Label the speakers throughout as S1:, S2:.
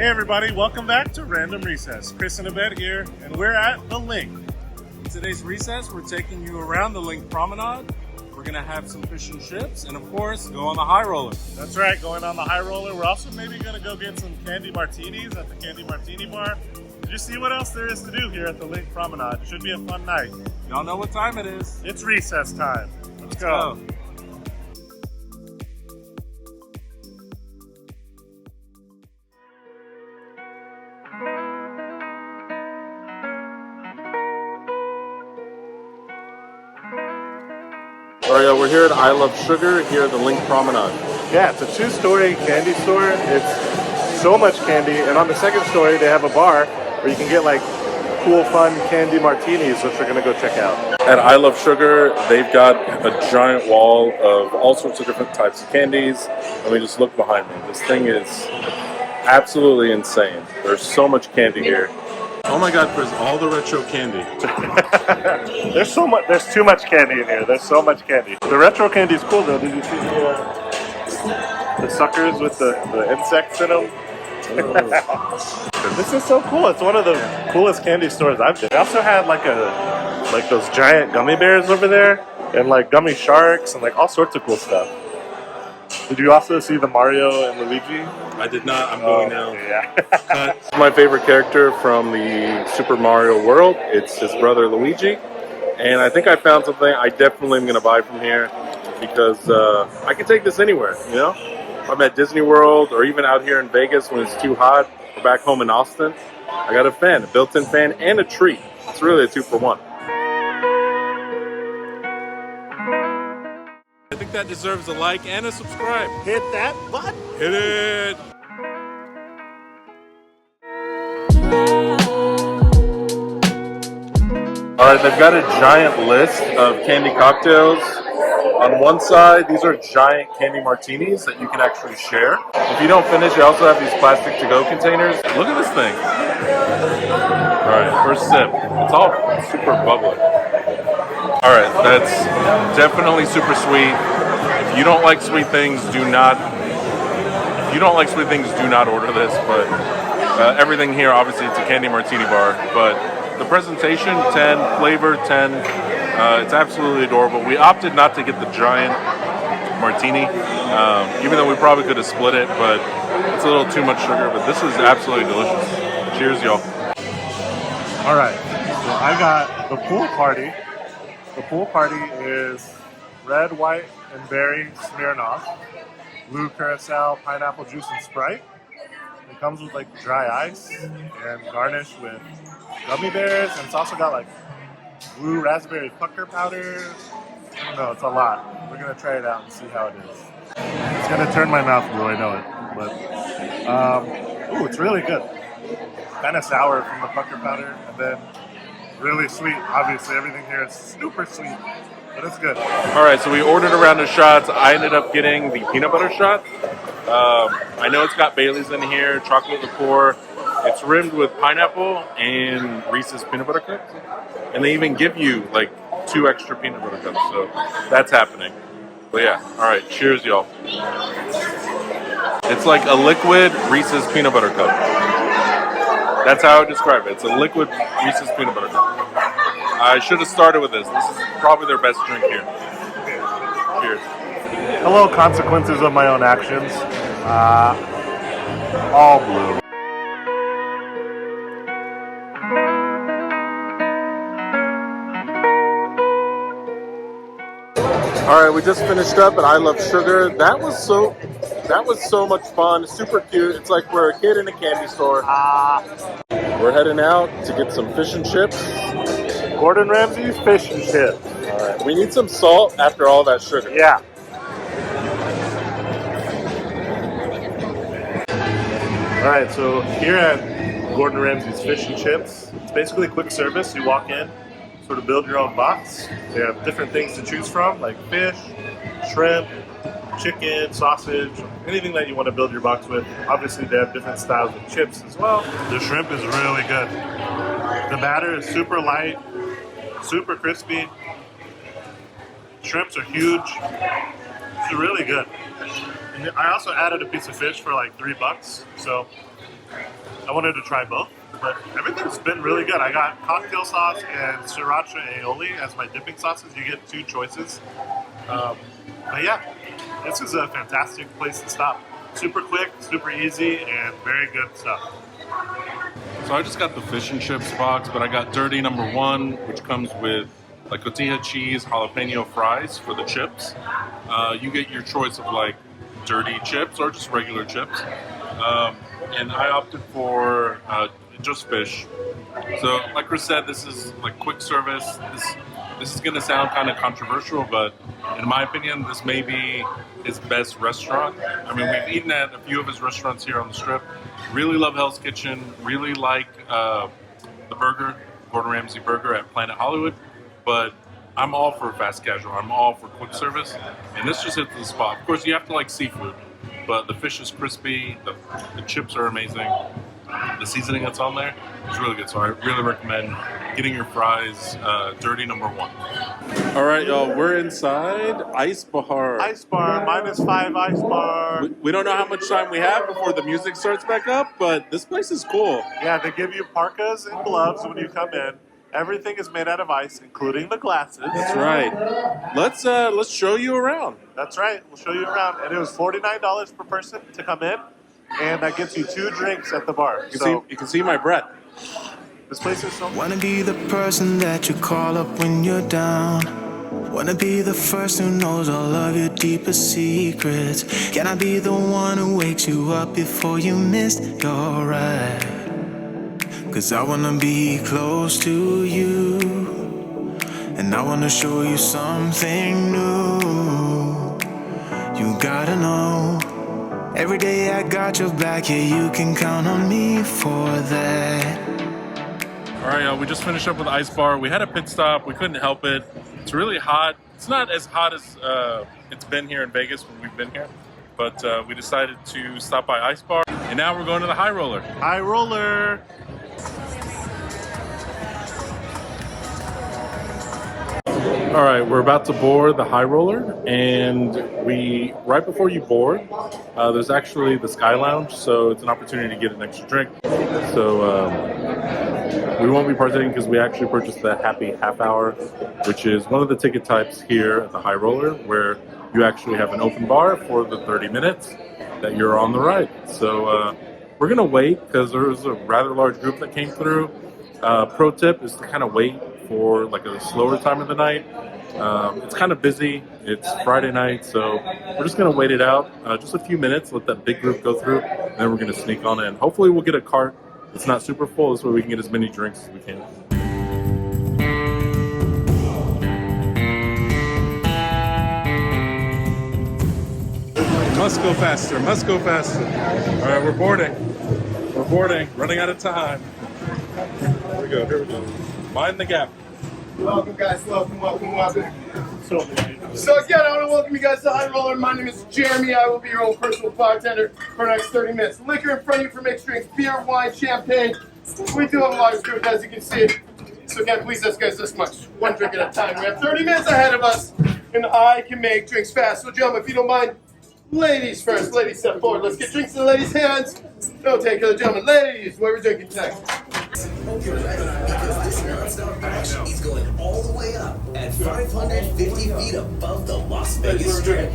S1: Hey everybody, welcome back to Random Recess. Chris and Abed here, and we're at the Linq. In today's recess, we're taking you around the Linq Promenade. We're gonna have some fish and chips, and of course, go on the high roller. That's right, going on the high roller. We're also maybe gonna go get some Cadny Martinis at the Cadny Martini Bar. Just see what else there is to do here at the Linq Promenade. It should be a fun night.
S2: Y'all know what time it is.
S1: It's recess time. Let's go.
S2: Alright, we're here at I Love Sugar here at the Linq Promenade.
S1: Yeah, it's a two-story candy store. It's so much candy, and on the second story they have a bar where you can get like cool, fun candy martinis, which we're gonna go check out.
S2: At I Love Sugar, they've got a giant wall of all sorts of different types of candies. Let me just look behind me. This thing is absolutely insane. There's so much candy here. Oh my god, Chris, all the retro candy.
S1: There's too much candy in here. There's so much candy. The retro candy is cool though. Did you see the suckers with the insects in them? This is so cool. It's one of the coolest candy stores I've been. They also had like those giant gummy bears over there, and like gummy sharks, and like all sorts of cool stuff. Did you also see the Mario and Luigi?
S2: I did not. I'm going now.
S1: Yeah.
S2: My favorite character from the Super Mario world. It's his brother Luigi. And I think I found something I definitely am going to buy from here because I can take this anywhere, you know? If I'm at Disney World or even out here in Vegas when it's too hot or back home in Austin, I got a fan, a built-in fan and a treat. It's really a 2-for-1. I think that deserves a like and a subscribe.
S1: Hit that button.
S2: Hit it. Alright, they've got a giant list of candy cocktails. On one side, these are giant candy martinis that you can actually share. If you don't finish, you also have these plastic to-go containers. Look at this thing. Alright, first sip. It's all super bubbly. Alright, that's definitely super sweet. If you don't like sweet things, do not order this, but everything here, obviously, it's a candy martini bar, but the presentation, 10, flavor, 10, it's absolutely adorable. We opted not to get the giant martini, even though we probably could have split it, but it's a little too much sugar, but this is absolutely delicious. Cheers, y'all.
S1: All right, so I got the pool party. The pool party is red, white, and berry Smirnoff, blue curacao, pineapple juice, and Sprite. It comes with like dry ice and garnished with gummy bears, and it's also got like blue raspberry pucker powder. I don't know, it's a lot. We're gonna try it out and see how it is. It's gonna turn my mouth blue, I know it, but ooh, it's really good. Kind of sour from the pucker powder, and then really sweet. Obviously, everything here is super sweet, but it's good.
S2: All right, so we ordered a round of shots. I ended up getting the peanut butter shot. I know it's got Bailey's in here, chocolate liqueur. It's rimmed with pineapple and Reese's peanut butter cups. And they even give you like 2 extra peanut butter cups, so that's happening. But yeah, all right, cheers, y'all. It's like a liquid Reese's peanut butter cup. That's how I would describe it. It's a liquid Reese's peanut butter cup. I should have started with this. This is probably their best drink here. Cheers.
S1: Hello, consequences of my own actions. All blue.
S2: All right, we just finished up at I Love Sugar. That was so much fun. Super cute. It's like we're a kid in a candy store. We're heading out to get some fish and chips.
S1: Gordon Ramsay's fish and chips.
S2: All right, we need some salt after all that sugar.
S1: Yeah. All right, so here at Gordon Ramsay's Fish and Chips, it's basically quick service. You walk in, sort of build your own box. They have different things to choose from, like fish, shrimp, chicken, sausage, anything that you want to build your box with. Obviously, they have different styles of chips as well. The shrimp is really good. The batter is super light, super crispy. Shrimps are huge. It's really good. And I also added a piece of fish for like $3, so I wanted to try both, but everything's been really good. I got cocktail sauce and sriracha aioli as my dipping sauces. You get 2 choices. But yeah, this is a fantastic place to stop. Super quick, super easy, and very good stuff.
S2: So I just got the fish and chips box, but I got dirty number 1, which comes with like cotija cheese, jalapeno fries for the chips. You get your choice of like dirty chips or just regular chips. And I opted for just fish. So like Chris said, this is like quick service. This is gonna sound kind of controversial, but in my opinion, this may be his best restaurant. I mean, we've eaten at a few of his restaurants here on the Strip. Really love Hell's Kitchen. Really like the burger, Gordon Ramsay burger at Planet Hollywood. But I'm all for fast casual. I'm all for quick service, and this just hits the spot. Of course, you have to like seafood, but the fish is crispy. The chips are amazing. The seasoning that's on there is really good. So I really recommend getting your fries dirty number 1. All right, y'all, we're inside Ice Bar.
S1: Ice Bar, -5 Ice Bar.
S2: We don't know how much time we have before the music starts back up, but this place is cool.
S1: Yeah, they give you parkas and gloves when you come in. Everything is made out of ice, including the glasses.
S2: That's right. Let's show you around.
S1: That's right. We'll show you around. And it was $49 per person to come in, and that gets you 2 drinks at the bar.
S2: You can see my breath.
S1: This place is so.
S3: Wanna be the person that you call up when you're down. Wanna be the first who knows all of your deepest secrets. Can I be the one who wakes you up before you missed your ride? 'Cause I wanna be close to you, and I wanna show you something new. You gotta know, every day I got your back, yeah, you can count on me for that.
S2: All right, y'all, we just finished up with Ice Bar. We had a pit stop. We couldn't help it. It's really hot. It's not as hot as it's been here in Vegas when we've been here, but we decided to stop by Ice Bar, and now we're going to the High Roller.
S1: High Roller.
S2: All right, we're about to board the High Roller, and right before you board, there's actually the Sky Lounge, so it's an opportunity to get an extra drink. So we won't be partaking because we actually purchased the Happy Half Hour, which is one of the ticket types here at the High Roller, where you actually have an open bar for the 30 minutes that you're on the ride. So we're gonna wait because there was a rather large group that came through. Pro tip is to kind of wait for like a slower time of the night. It's kind of busy. It's Friday night, so we're just gonna wait it out just a few minutes, let that big group go through, and then we're gonna sneak on in. Hopefully we'll get a cart. It's not super full, this way we can get as many drinks as we can. Must go faster, must go faster. All right, we're boarding. We're boarding, running out of time. Here we go, here we go. Mind the gap.
S4: Welcome, guys. Welcome. So again, I want to welcome you guys to High Roller. My name is Jeremy. I will be your own personal bartender for the next 30 minutes. Liquor in front of you for mixed drinks, beer, wine, champagne. We do have a lot of food, as you can see. So again, please ask guys this much. 1 drink at a time. We have 30 minutes ahead of us, and I can make drinks fast. So gentlemen, if you don't mind, ladies first. Ladies, step forward. Let's get drinks in the ladies' hands. Don't take care of the gentlemen. Ladies, what are we drinking tonight?
S5: Hope you're ready, because this non-stop action is going all the way up at 550 feet above the Las Vegas Strip.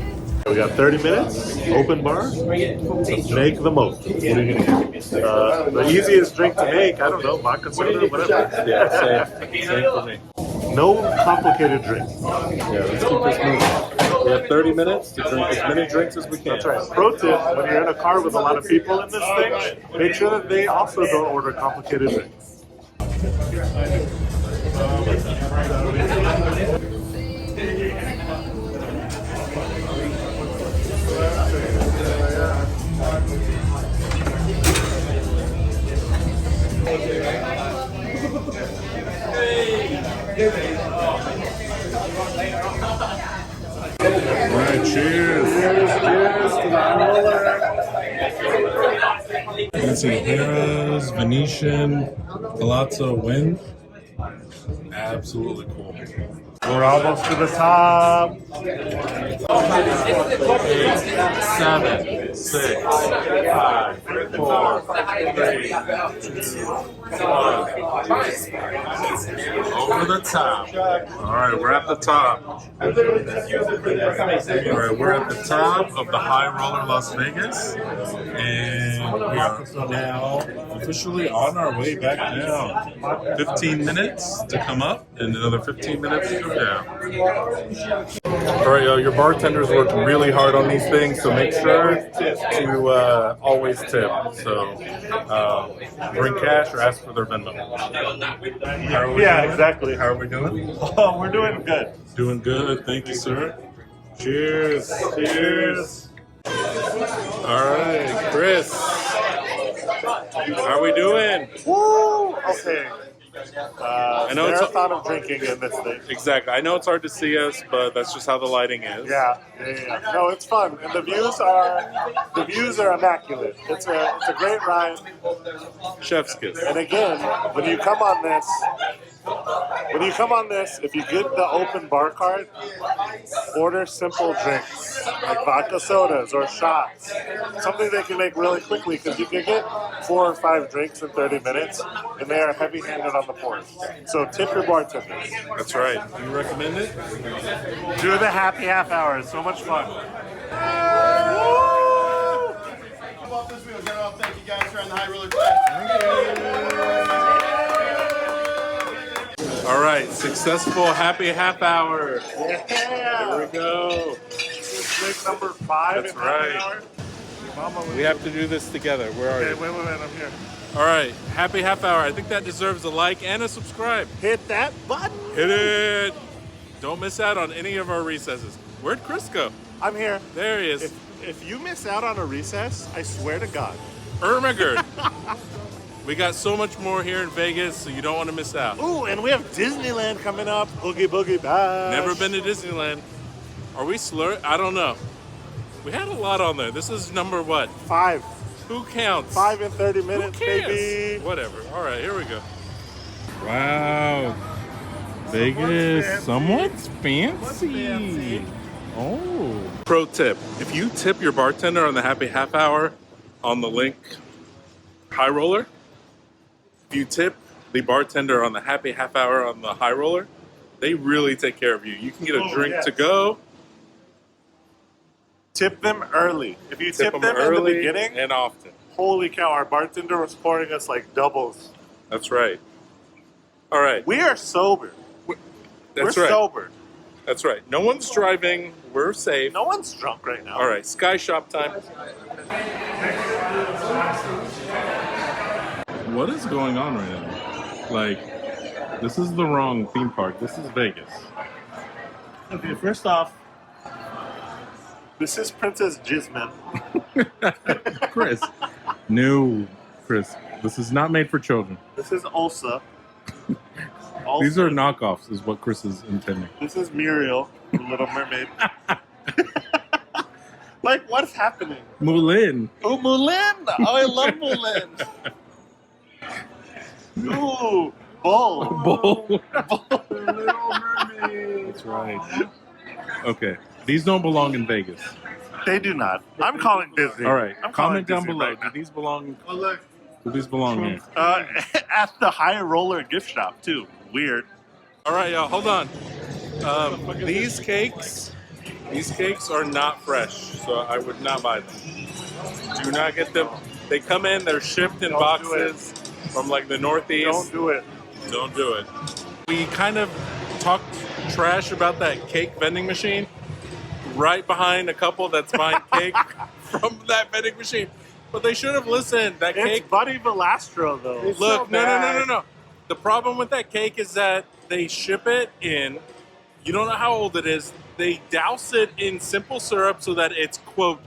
S1: We got 30 minutes, open bar. Make the most. What are you gonna do? The easiest drink to make, I don't know, vodka soda, whatever.
S2: Yeah, same for me.
S1: No complicated drink.
S2: Yeah, let's keep this moving. We have 30 minutes to drink as many drinks as we can.
S1: That's right. Pro tip, when you're in a car with a lot of people in this thing, make sure that they also don't order complicated drinks.
S2: All right, cheers.
S1: Cheers to the High Roller.
S2: Let's see, Harrah's, Venetian, Palazzo Wind. Absolutely cool.
S1: We're almost to the top.
S2: 8, 7, 6, 5, 4, 3, 2, 1. Over the top. All right, we're at the top. All right, we're at the top of the High Roller Las Vegas, and we are now officially on our way back down. 15 minutes to come up, and another 15 minutes to go down. All right, your bartenders work really hard on these things, so make sure to always tip. So bring cash or ask for their Venmo.
S1: Yeah, exactly.
S2: How are we doing?
S1: Oh, we're doing good.
S2: Doing good. Thank you, sir. Cheers.
S1: Cheers.
S2: All right, Chris. How are we doing?
S1: Woo! Okay.
S2: I know it's
S1: marathon of drinking in this thing.
S2: exactly. I know it's hard to see us, but that's just how the lighting is.
S1: Yeah. No, it's fun, and the views are immaculate. It's a great ride.
S2: Chef's kiss.
S1: And again, when you come on this, if you get the open bar card, order simple drinks like vodka sodas or shots. Something they can make really quickly because you can get 4 or 5 drinks in 30 minutes, and they are heavy-handed on the pours. So tip your bartenders.
S2: That's right. You recommend it?
S1: Do the happy half hour. It's so much fun.
S4: Thank you guys for on the High Roller today.
S2: All right, successful happy half hour.
S1: Yeah.
S2: Here we go.
S1: This is drink number 5
S2: That's
S1: in happy
S2: right.
S1: hour. Mama,
S2: We have to do this together. Where are
S1: okay,
S2: you?
S1: wait, I'm here.
S2: All right, happy half hour. I think that deserves a like and a subscribe.
S1: Hit that button.
S2: Hit it. Don't miss out on any of our recesses. Where'd Chris go?
S1: I'm here.
S2: There he is.
S1: If you miss out on a recess, I swear to God.
S2: Ermagerd. We got so much more here in Vegas, so you don't want to miss out.
S1: Ooh, and we have Disneyland coming up. Boogie Boogie Bash.
S2: Never been to Disneyland. Are we slur? I don't know. We had a lot on there. This is number what?
S1: 5.
S2: Who counts?
S1: 5 in 30
S2: Who
S1: minutes,
S2: cares?
S1: baby.
S2: Whatever. All right, here we go. Wow. Vegas,
S1: fancy?
S2: somewhat fancy. Oh. Pro tip. If you tip your bartender on the happy half hour on the Linq High Roller, if you tip the bartender on the happy half hour on the High Roller, they really take care of you. You can get a drink to go.
S1: Tip them early. If you tip them
S2: early
S1: in the beginning,
S2: and often.
S1: holy cow, our bartender was pouring us like doubles.
S2: That's right. All right.
S1: We are sober.
S2: That's
S1: We're
S2: right.
S1: sober.
S2: That's right. No one's driving. We're safe.
S1: No one's drunk right now.
S2: All right. Sky Shop time. What is going on right now? Like, this is the wrong theme park. This is Vegas.
S1: Okay, first off, this is Princess Jasmine.
S2: Chris. No, Chris. This is not made for children.
S1: This is Ulsa.
S2: These are knockoffs, is what Chris is intending.
S1: This is Muriel, the Little Mermaid. Like, what's happening?
S2: Mulan.
S1: Oh, Mulan! Oh, I love Mulan. Ooh, Bull.
S2: Bull.
S1: Little Mermaid.
S2: That's right. Okay. These don't belong in Vegas.
S1: They do not. I'm calling Disney.
S2: All right.
S1: I'm calling
S2: Comment down
S1: Disney
S2: below.
S1: right now.
S2: Do these belong?
S4: Oh, look.
S2: Do these belong here?
S1: At the High Roller gift shop, too. Weird.
S2: All right, y'all. Hold on. These cakes are not fresh, so I would not buy them. Do not get them. They come in. They're shipped in boxes from like the Northeast.
S1: Don't do it.
S2: Don't do it. We kind of talked trash about that cake vending machine right behind a couple that's buying cake from that vending machine. But they should have listened. That
S1: It's
S2: cake.
S1: Buddy Velastro, though.
S2: Look, no. The problem with that cake is that they ship it in. You don't know how old it is. They douse it in simple syrup so that it's, quote,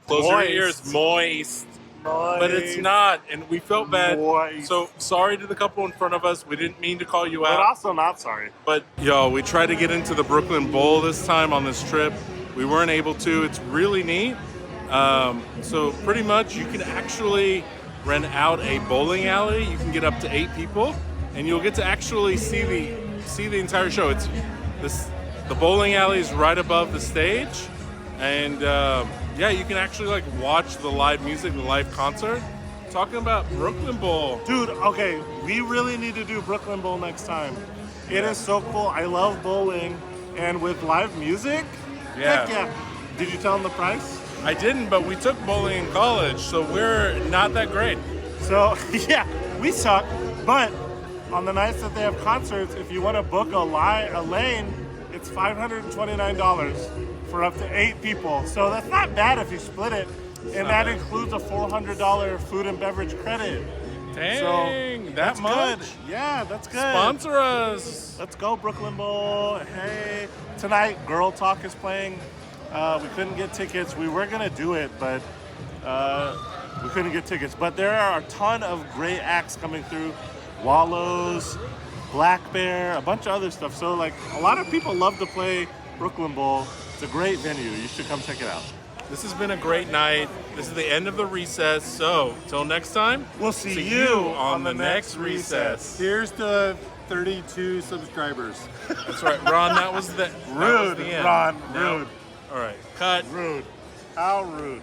S2: close your ears, moist. But it's not, and we felt bad.
S1: Moist.
S2: So sorry to the couple in front of us. We didn't mean to call you
S1: But
S2: out.
S1: also not sorry.
S2: But yo, we tried to get into the Brooklyn Bowl this time on this trip. We weren't able to. It's really neat. So pretty much you can actually rent out a bowling alley. You can get up to 8 people, and you'll get to actually see the entire show. It's the bowling alley is right above the stage, and Yeah, you can actually like watch the live music, the live concert. Talking about Brooklyn Bowl.
S1: Dude, okay, we really need to do Brooklyn Bowl next time. It is so cool. I love bowling, and with live music,
S2: Yeah.
S1: heck yeah. Did you tell them the price?
S2: I didn't, but we took bowling in college, so we're not that great.
S1: So, yeah, we suck. But on the nights that they have concerts, if you want to book a lane, it's $529 for up to 8 people. So that's not bad if you split it. And that includes a $400 food and beverage credit.
S2: Dang, that much?
S1: Good. Yeah, that's good.
S2: Sponsor us.
S1: Let's go, Brooklyn Bowl. Hey, tonight, Girl Talk is playing. We couldn't get tickets. We were going to do it, but we couldn't get tickets. But there are a ton of great acts coming through. Wallows, Black Bear, a bunch of other stuff. So, like, a lot of people love to play Brooklyn Bowl. It's a great venue. You should come check it out.
S2: This has been a great night. This is the end of the recess. So, till next time,
S1: We'll see you
S2: on the next recess.
S6: Here's the 32 subscribers.
S2: That's right, Ron. That was the
S1: Rude,
S2: end.
S1: Ron.
S2: Now-
S1: Rude.
S2: All right, cut.
S1: Rude. How rude.